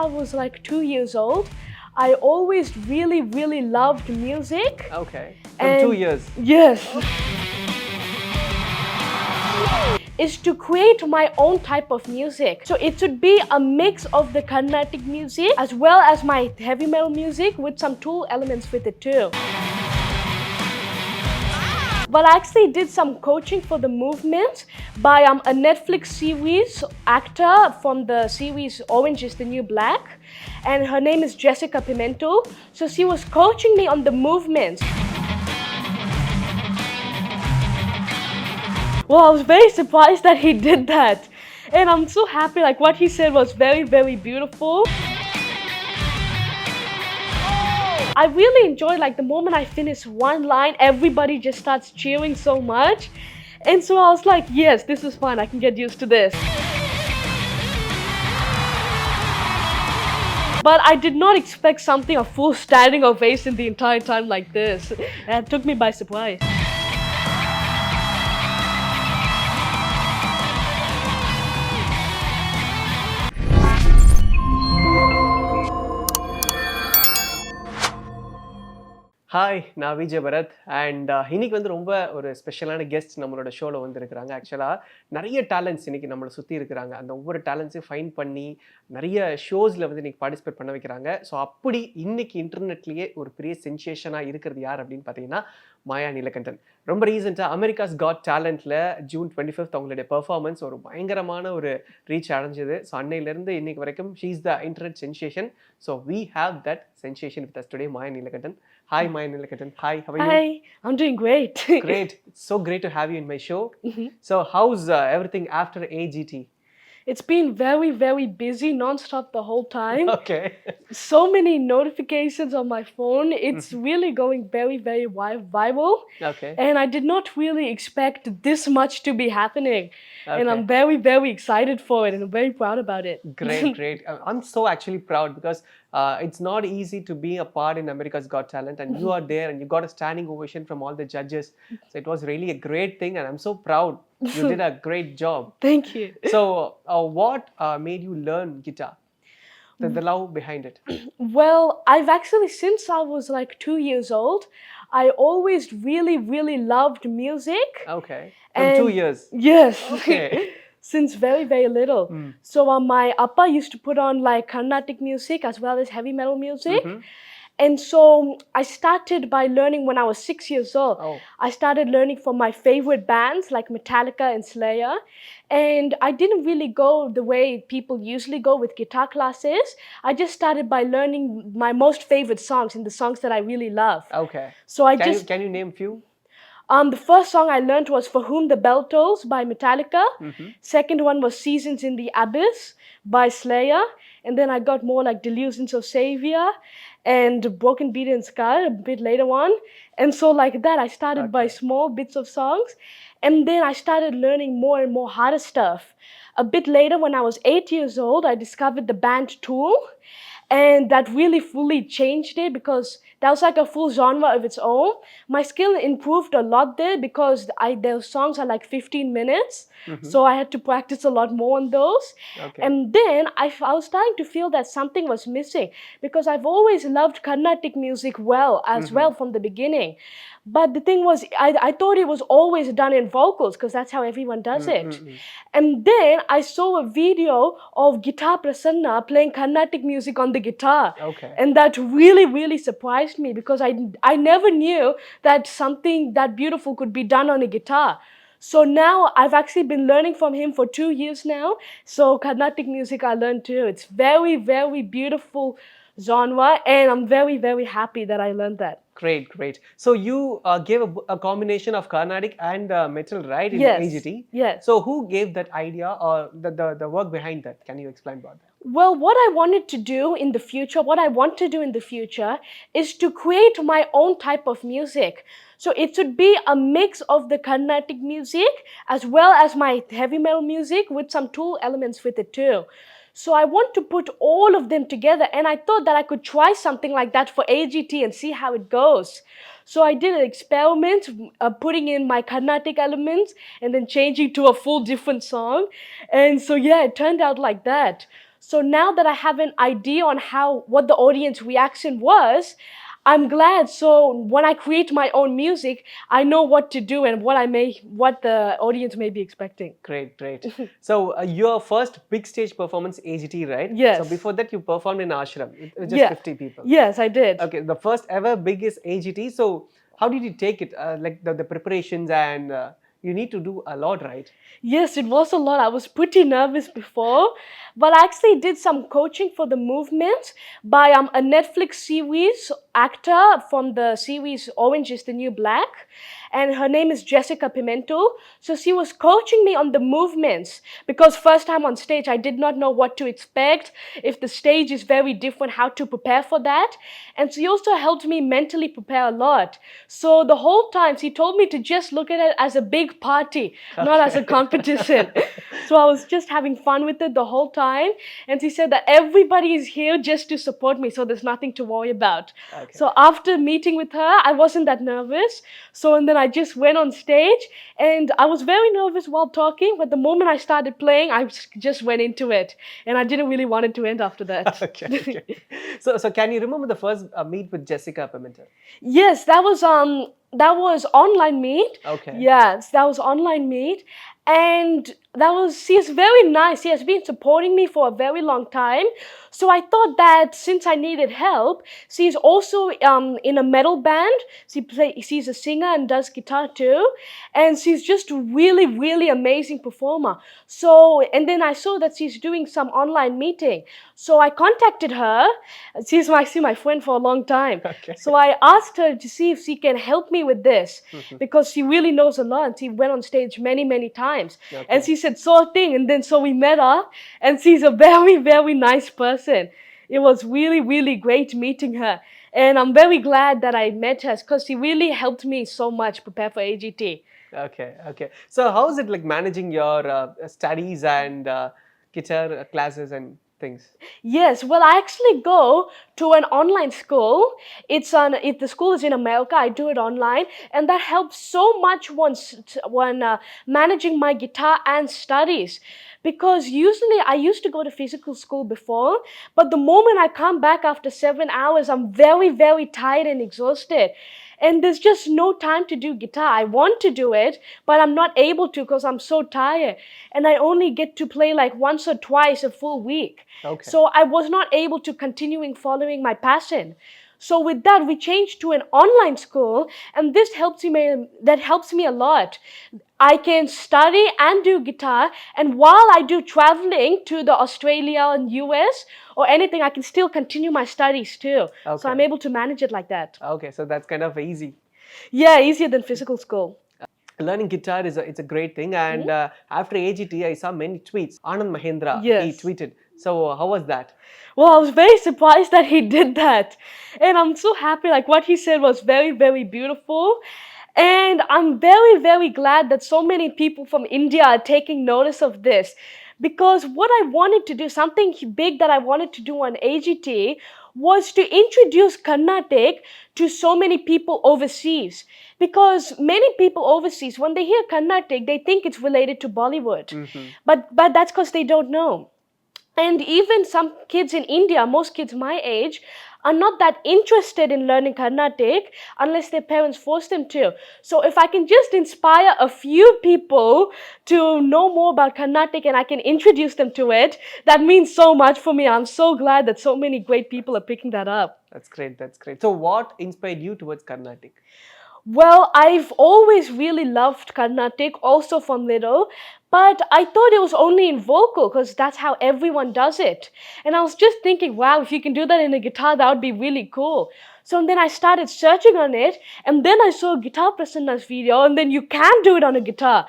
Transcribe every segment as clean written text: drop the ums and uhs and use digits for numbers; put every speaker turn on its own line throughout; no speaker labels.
I was like 2 years old, I always really loved music.
Okay. From 2 years.
Yes. Is to create my own type of music. So it should be a mix of the Carnatic music as well as my heavy metal music with some tool elements with it too. Well, I actually did some coaching for the movement by a Netflix series actor from the series Orange is the New Black, and her name is Jessica Pimental. So she was coaching me on the movement. Well, I was very surprised that he did that. And I'm so happy, like what he said was very beautiful. I really enjoyed, like the moment I finished one line, everybody just starts cheering so much. And so I was like, yes, this is fun, I can get used to this. But I did not expect something, a full standing ovation the entire time like this. That took me by surprise.
Hi, நான் Vijay Bharat. And இன்னைக்கு வந்து ரொம்ப ஒரு ஸ்பெஷலான guest நம்மளோட ஷோவில் வந்துருக்குறாங்க. ஆக்சுவலாக நிறைய டேலண்ட்ஸ் இன்னைக்கு நம்மளை சுற்றி இருக்கிறாங்க. அந்த ஒவ்வொரு டேலண்ட்ஸையும் ஃபைன் பண்ணி நிறைய ஷோஸில் வந்து இன்னைக்கு பார்ட்டிசிபேட் பண்ண வைக்கிறாங்க. ஸோ அப்படி இன்னைக்கு இன்டர்நெட்லேயே ஒரு பெரிய சென்சேஷனாக இருக்கிறது யார் அப்படின்னு பார்த்தீங்கன்னா மாயா நீலகண்டன். ரொம்ப ரீசெண்டாக அமெரிக்காஸ் காட் டேலண்ட்டில் ஜூன் 25 அவங்களுடைய பெர்ஃபார்மன்ஸ் ஒரு பயங்கரமான ஒரு ரீச் அடைஞ்சது. ஸோ அன்னையிலேருந்து இன்னைக்கு வரைக்கும் she is the internet sensation. So we have that sensation with us today, Maya Neelakandan. Hi, Maya Neelakandan. Hi, how are you?
Hi, I'm doing great.
Great. It's so great to have you in my show. So how's everything after AGT?
It's been very busy non-stop the whole time.
Okay.
So many notifications on my phone. It's really going very viral.
Okay.
And I did not really expect this much to be happening.
Okay.
And I'm very excited for it and I'm very proud about it.
Great. I'm so actually proud because it's not easy to be a part in America's Got Talent, and you are there and you got a standing ovation from all the judges. So it was really a great thing and I'm so proud. You did a great job.
Thank you.
So what made you learn guitar? The love behind it.
Well, I've actually, since I was like 2 years old, I always really loved music.
Okay. From 2 years.
Yes.
Okay.
Since very little. So my appa used to put on like Carnatic music as well as heavy metal music. And so I started by learning when I was 6 years old.
Oh.
I started learning from my favorite bands like Metallica and Slayer. And I didn't really go the way people usually go with guitar classes. I just started by learning my most favorite songs and the songs that I really love.
Okay.
So
Can you name few?
The first song I learned was For Whom the Bell Tolls by Metallica. Second one was Seasons in the Abyss by Slayer. And then I got more like Delusions of Savior and Broken Beat and Scar a bit later on. And so like that, I started by small bits of songs. And then I started learning more and more harder stuff. A bit later, when I was 8 years old, I discovered the band Tool. And that really fully changed it because that was like a full genre of its own. My skill improved a lot there because their songs are like 15 minutes. So I had to practice a lot more on those.
Okay.
And then I was starting to feel that something was missing because I've always loved Carnatic music well from the beginning. But the thing was, I thought it was always done in vocals because that's how everyone does it. And then I saw a video of Guitar Prasanna playing Carnatic music on the guitar.
Okay.
And that really surprised me because I never knew that something that beautiful could be done on a guitar. So now I've actually been learning from him for 2 years now. So Carnatic music I learned too. It's very beautiful genre and I'm very happy that I learned that.
Great. So you gave a combination of Carnatic and metal, right? In AGT?
Yes.
So who gave that idea or the work behind that? Can you explain about that?
Well, what I want to do in the future is to create my own type of music. So it should be a mix of the Carnatic music as well as my heavy metal music with some tool elements with it too. So I want to put all of them together and I thought that I could try something like that for AGT and see how it goes. So I did an experiment putting in my Carnatic elements and then changing to a full different song. And so yeah, it turned out like that. So now that I have an idea on what the audience reaction was, I'm glad. So when I create my own music, I know what to do and what the audience may be expecting.
Great, great. So your first big stage performance, AGT, right?
Yes.
So before that, you performed in ashram with just
Yeah.
50 people.
Yes, I did.
Okay, the first ever biggest AGT. So how did you take it? Like the preparations, and you need to do a lot, right?
Yes, it was a lot. I was pretty nervous before, but I actually did some coaching for the movement by a Netflix series actor from the series Orange is the New Black, and her name is Jessica Pimental. So she was coaching me on the movements because first time on stage, I did not know what to expect, if the stage is very different, how to prepare for that. And she also helped me mentally prepare a lot. So the whole time, she told me to just look at it as a big party, not as a competition. So I was just having fun with it the whole time. And she said that everybody is here just to support me, so there's nothing to worry about.
Okay.
So after meeting with her, I wasn't that nervous. So and then I just went on stage, and I was very nervous while talking, but the moment I started playing, I just went into it, and I didn't really want it to end after that.
Okay. So can you remember the first meet with Jessica Pimental?
Yes, that was online meet.
Okay.
Yes, that was online meet, and she is very nice. She has been supporting me for a very long time. So I thought that since I needed help, she's also in a metal band. She's a singer and does guitar too, and she's just really, really amazing performer. So and then I saw that she's doing some online meeting. So I contacted her. She's actually my friend for a long time.
Okay.
So I asked her to see if she can help me with this because she really knows a lot. She went on stage many, many times.
Okay.
And she said, sure thing. And then so we met up, and she's a very, very nice person. It was really, really great meeting her. And I'm very glad that I met her because she really helped me so much prepare for AGT.
Okay. So how is it like managing your studies and guitar classes and things?
Yes, well, I actually go to an online school. If the school is in America, I do it online, and that helps so much when managing my guitar and studies. Because usually I used to go to physical school before, but the moment I come back after 7 hours, I'm very, very tired and exhausted. And there's just no time to do guitar. I want to do it, but I'm not able to because I'm so tired. And I only get to play like once or twice a full week.
Okay.
So I was not able to continuing following my passion. So with that, we changed to an online school, and that helps me a lot. I can study and do guitar, and while I do traveling to the Australia and US or anything, I can still continue my studies too.
Okay.
So I'm able to manage it like that.
Okay, so that's kind of easy.
Yeah, easier than physical school.
Learning guitar it's a great thing, and after AGT, I saw many tweets. Anand Mahendra,
Yes.
he tweeted. So how was that?
Well, I was very surprised that he did that. And I'm so happy, like what he said was very, very beautiful. And I'm very, very glad that so many people from India are taking notice of this. Because what I wanted to do, something big that I wanted to do on AGT, was to introduce Carnatic to so many people overseas. Because many people overseas, when they hear Carnatic, they think it's related to Bollywood. But that's because they don't know. And even some kids in India, most kids my age, are not that interested in learning Carnatic unless their parents force them to. So if I can just inspire a few people to know more about Carnatic and I can introduce them to it, that means so much for me. I'm so glad that so many great people are picking that up.
That's great. So what inspired you towards Carnatic?
Well, I've always really loved Carnatic, also from little, but I thought it was only in vocal because that's how everyone does it. And I was just thinking, wow, if you can do that in a guitar, that would be really cool. So then I started searching on it, and then I saw Guitar Prasanna's video, and then you can do it on a guitar.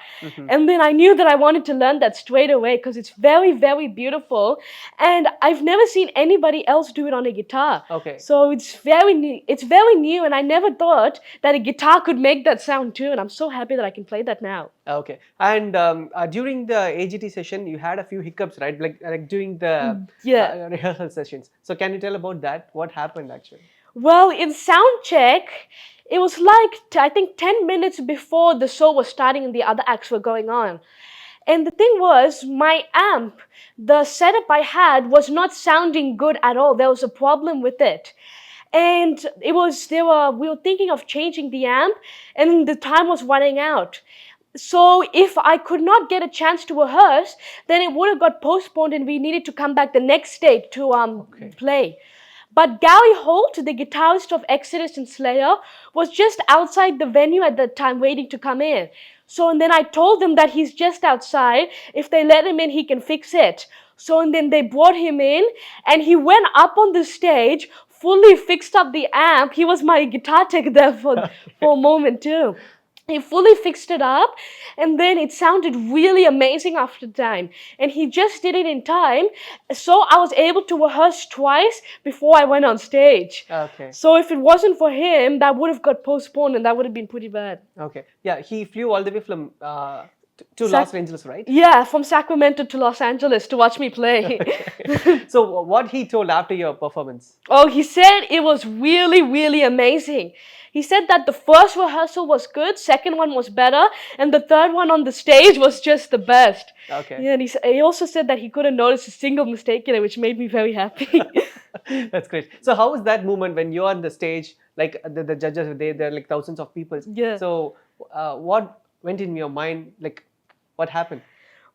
And then I knew that I wanted to learn that straight away because it's very, very beautiful. And I've never seen anybody else do it on a guitar.
Okay.
So it's very new, and I never thought that a guitar could make that sound too. And I'm so happy that I can play that now.
Okay. And during the AGT session, you had a few hiccups, right? Like during the rehearsal sessions. So can you tell about that? What happened actually?
Well, in sound check, it was like, I think 10 minutes before the show was starting and the other acts were going on. And the thing was, my amp, the setup I had was not sounding good at all. There was a problem with it. And we were thinking of changing the amp, and the time was running out. So if I could not get a chance to rehearse, then it would have got postponed and we needed to come back the next day to play. But Gary Holt, the guitarist of Exodus and Slayer, was just outside the venue at the time waiting to come in. So and then I told them that he's just outside. If they let him in, he can fix it. So and then they brought him in and he went up on the stage, fully fixed up the amp. He was my guitar tech there for a moment too. He fully fixed it up and then it sounded really amazing after time. And he just did it in time. So I was able to rehearse twice before I went on stage.
Okay.
So if it wasn't for him, that would have got postponed and that would have been pretty bad.
Okay. Yeah, he flew all the way from to Los Angeles, right?
Yeah, from Sacramento to Los Angeles to watch me play.
So what he told after your performance?
Oh, he said it was really, really amazing. He said that the first rehearsal was good, second one was better, and the third one on the stage was just the best.
Okay.
Yeah, and he also said that he couldn't notice a single mistake in it, which made me very happy.
That's great. So how was that moment when you're on the stage, like the judges, there are like thousands of people.
Yeah.
So what went in your mind, like what happened?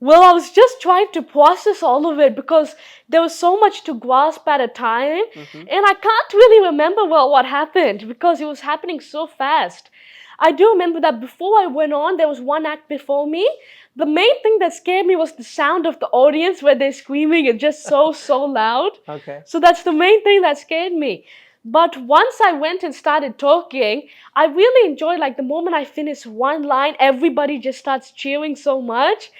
Well, I was just trying to process all of it because there was so much to grasp at a time. And I can't really remember well what happened because it was happening so fast. I do remember that before I went on, there was one act before me. The main thing that scared me was the sound of the audience where they're screaming and just so loud.
Okay.
So that's the main thing that scared me. But once I went and started talking, I really enjoyed, like, the moment I finished one line, everybody just starts cheering so much.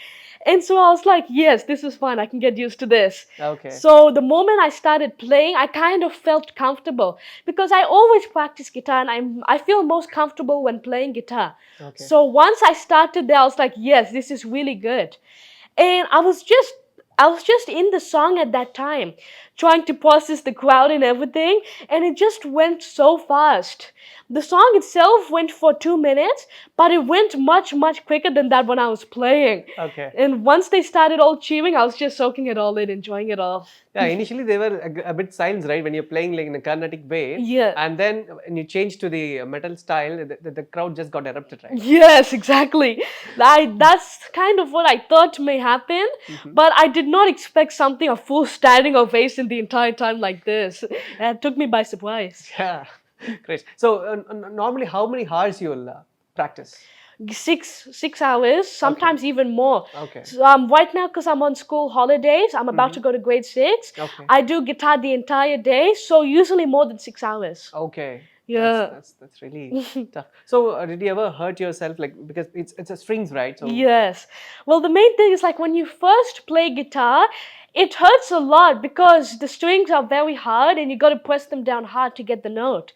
And so I was like, yes, this is fun. I can get used to this.
Okay.
So the moment I started playing, I kind of felt comfortable because I always practice guitar and I feel most comfortable when playing guitar.
Okay.
So once I started there, I was like, yes, this is really good. And I was just in the song at that time, trying to process the crowd and everything, and it just went so fast. The song itself went for 2 minutes, but it went much quicker than that when I was playing.
Okay.
And once they started all cheering, I was just soaking it all in, enjoying it all.
Yeah, initially they were a bit silent, right? When you're playing like in a Carnatic way.
Yeah.
And then when you change to the metal style, the crowd just got erupted, right?
Yes, exactly. That's kind of what I thought may happen, but I did not expect something, a full standing ovation the entire time like this. That took me by surprise.
Yeah, great. So normally how many hours you'll practice?
6 hours, sometimes even more.
Okay.
So, right now, because I'm on school holidays, I'm about to go to grade 6.
Okay.
I do guitar the entire day, so usually more than 6 hours.
Okay.
Yeah.
That's really tough. So did you ever hurt yourself, like, because it's a strings, right? So
Yes. Well, the main thing is, like, when you first play guitar, it hurts a lot because the strings are very hard and you got to press them down hard to get the note.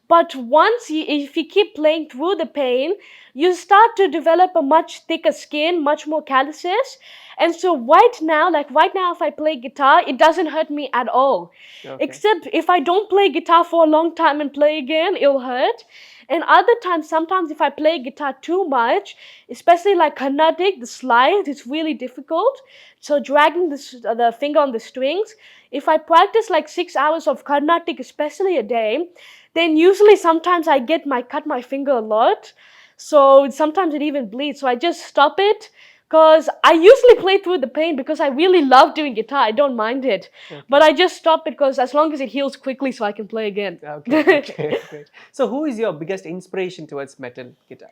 But if you keep playing through the pain, you start to develop a much thicker skin, much more calluses. And so right now, if I play guitar, it doesn't hurt me at all.
Okay.
Except if I don't play guitar for a long time and play again, it'll hurt. And other times, sometimes if I play guitar too much, especially like Carnatic, the slide is really difficult. So dragging the finger on the strings, if I practice like 6 hours of Carnatic, especially a day, then usually sometimes I cut my finger a lot. So sometimes it even bleeds. So I just stop it because I usually play through the pain because I really love doing guitar. I don't mind it. Okay. But I just stop it because as long as it heals quickly so I can play again.
Okay, great. So who is your biggest inspiration towards metal guitar?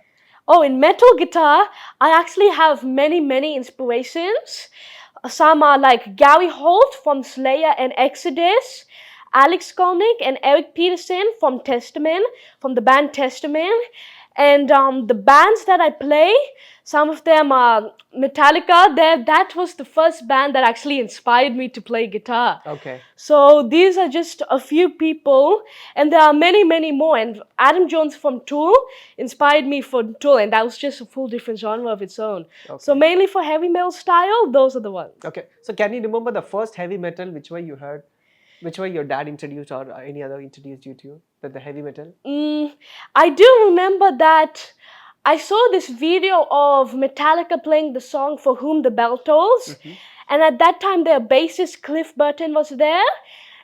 Oh, in metal guitar, I actually have many inspirations. Some are like Gary Holt from Slayer and Exodus, Alex Skolnick and Eric Peterson from the band Testament. And the bands that I play, some of them are Metallica. That was the first band that actually inspired me to play guitar.
Okay.
So these are just a few people, and there are many more. And Adam Jones from Tool inspired me for Tool, and that was just a full different genre of its own. Okay. So mainly for heavy metal style, those are the ones.
Okay. So can you remember the first heavy metal, which way you heard? Which way your dad introduced or any other introduced you to the heavy metal?
I do remember that I saw this video of Metallica playing the song For Whom the Bell Tolls. And at that time, their bassist Cliff Burton was there.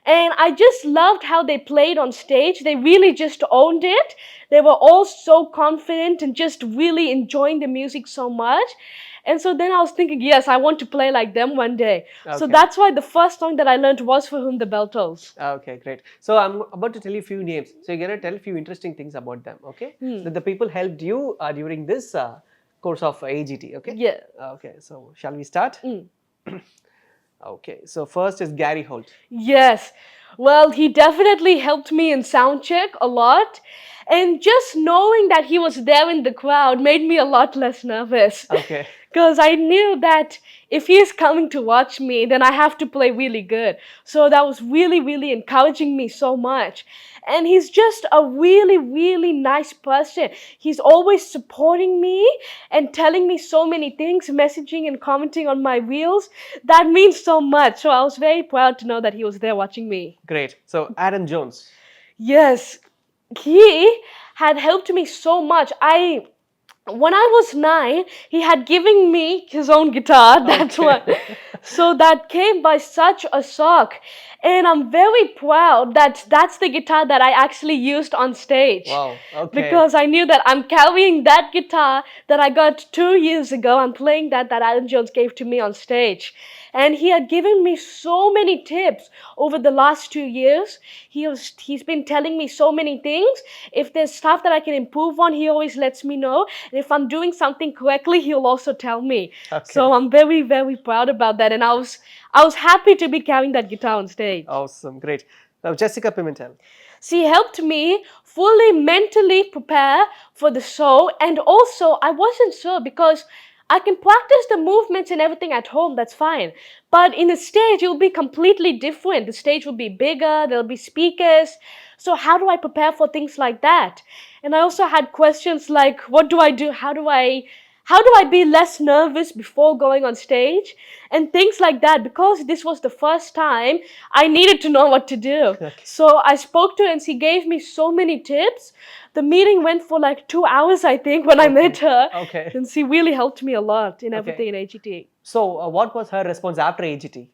And I just loved how they played on stage. They really just owned it. They were all so confident and just really enjoying the music so much. And so then I was thinking, yes, I want to play like them one day. So that's why the first song that I learned was For Whom the Bell Tolls.
Okay, great. So I'm about to tell you a few names. So you're going to tell a few interesting things about them, okay? That the people helped you during this course of AGT, okay?
Yeah.
Okay, so shall we start? Okay, so first is Gary Holt.
Yes. Well, he definitely helped me in soundcheck a lot. And just knowing that he was there in the crowd made me a lot less nervous.
Okay.
Because I knew that if he is coming to watch me, then I have to play really good. So that was really, really encouraging me so much. And he's just a really, really nice person. He's always supporting me and telling me so many things, messaging and commenting on my reels. That means so much. So I was very proud to know that he was there watching me.
Great. So Adam Jones.
Yes, he had helped me so much. When I was 9, he had given me his own guitar. That's what. So that came by such a shock. And I'm very proud that that's the guitar that I actually used on stage.
Wow, okay.
Because I knew that I'm carrying that guitar that I got 2 years ago. I'm playing that Adam Jones gave to me on stage. And he had given me so many tips over the last 2 years. He's been telling me so many things. If there's stuff that I can improve on, he always lets me know. And if I'm doing something correctly, he'll also tell me.
Okay.
So I'm very, very proud about that. And I was happy to be carrying that guitar on stage.
Awesome, great. Now Jessica Pimental.
She helped me fully mentally prepare for the show. And also, I wasn't sure because I can practice the movements and everything at home, that's fine. But in the stage, it will be completely different. The stage will be bigger, there'll be speakers. So how do I prepare for things like that? And I also had questions like, what do I do? How do I be less nervous before going on stage? And things like that. Because this was the first time, I needed to know what to do.
Okay.
So I spoke to her and she gave me so many tips. The meeting went for like 2 hours, I think, when I met her.
Okay.
And she really helped me a lot in everything in AGT.
So what was her response after AGT?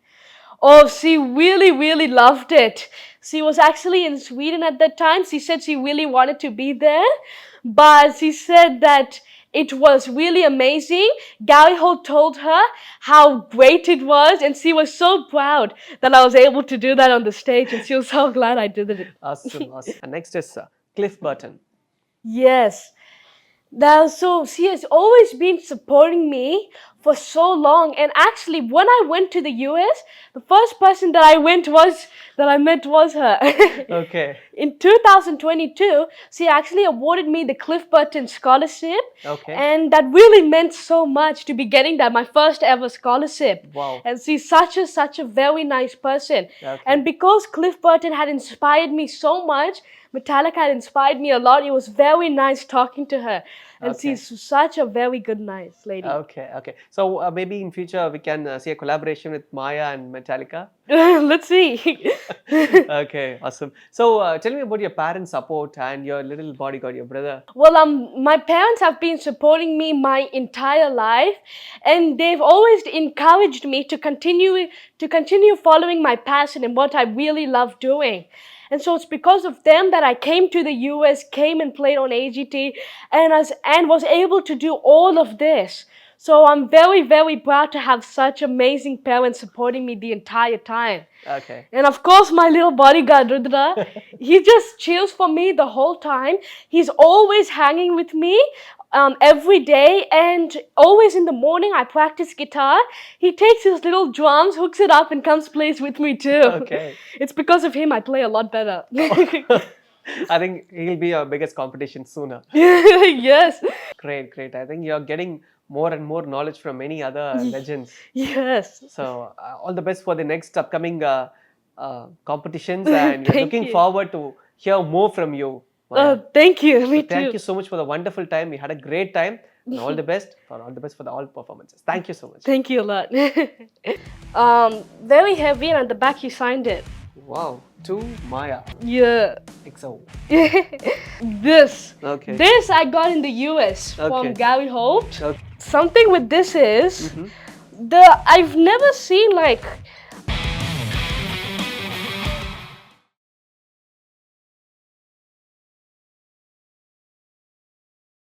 Oh, she really, really loved it. She was actually in Sweden at that time. She said she really wanted to be there. But she said that it was really amazing. Gary Holt told her how great it was, and she was so proud that I was able to do that on the stage, and she was so glad I did it.
Awesome, awesome. And next is Cliff Burton.
Yes. So she has always been supporting me for so long. And actually, when I went to the US, the first person that I met was her.
Okay.
In 2022, she actually awarded me the Cliff Burton Scholarship.
Okay.
And that really meant so much to be getting that, my first ever scholarship.
Wow.
And she's such a very nice person.
Okay.
And because Cliff Burton had inspired me so much, Metallica had inspired me a lot. It was very nice talking to her. And she's such a very good, nice lady.
Okay, okay. So maybe in future we can see a collaboration with Maya and Metallica.
Let's see.
Okay, awesome. So tell me about your parents' support and your little bodyguard, your brother.
Well, my parents have been supporting me my entire life, and they've always encouraged me to continue following my passion and what I really love doing. And so it's because of them that I came to the US, came and played on AGT, and was able to do all of this. So I'm very, very proud to have such amazing parents supporting me the entire time.
Okay.
And of course, my little bodyguard, Rudra, he just cheers for me the whole time. He's always hanging with me every day, and always in the morning I practice guitar. He takes his little drums, hooks it up, and comes plays with me too.
Okay.
It's because of him I play a lot better.
I think he'll be your biggest competition sooner.
Yes.
Great, great. I think you're getting more and more knowledge from many other legends.
Yes.
So all the best for the next upcoming competitions, and we're looking forward to hear more from you.
Thank you. Me too.
Thank you so much for the wonderful time. We had a great time. And all the best for all performances. Thank you so much.
Thank you a lot. Very heavy, and at the back you signed it.
Wow. To Maya.
Yeah.
XO.
This.
Okay.
This I got in the US from
Okay.
Gary Holt.
Okay.
Something with this is I've never seen like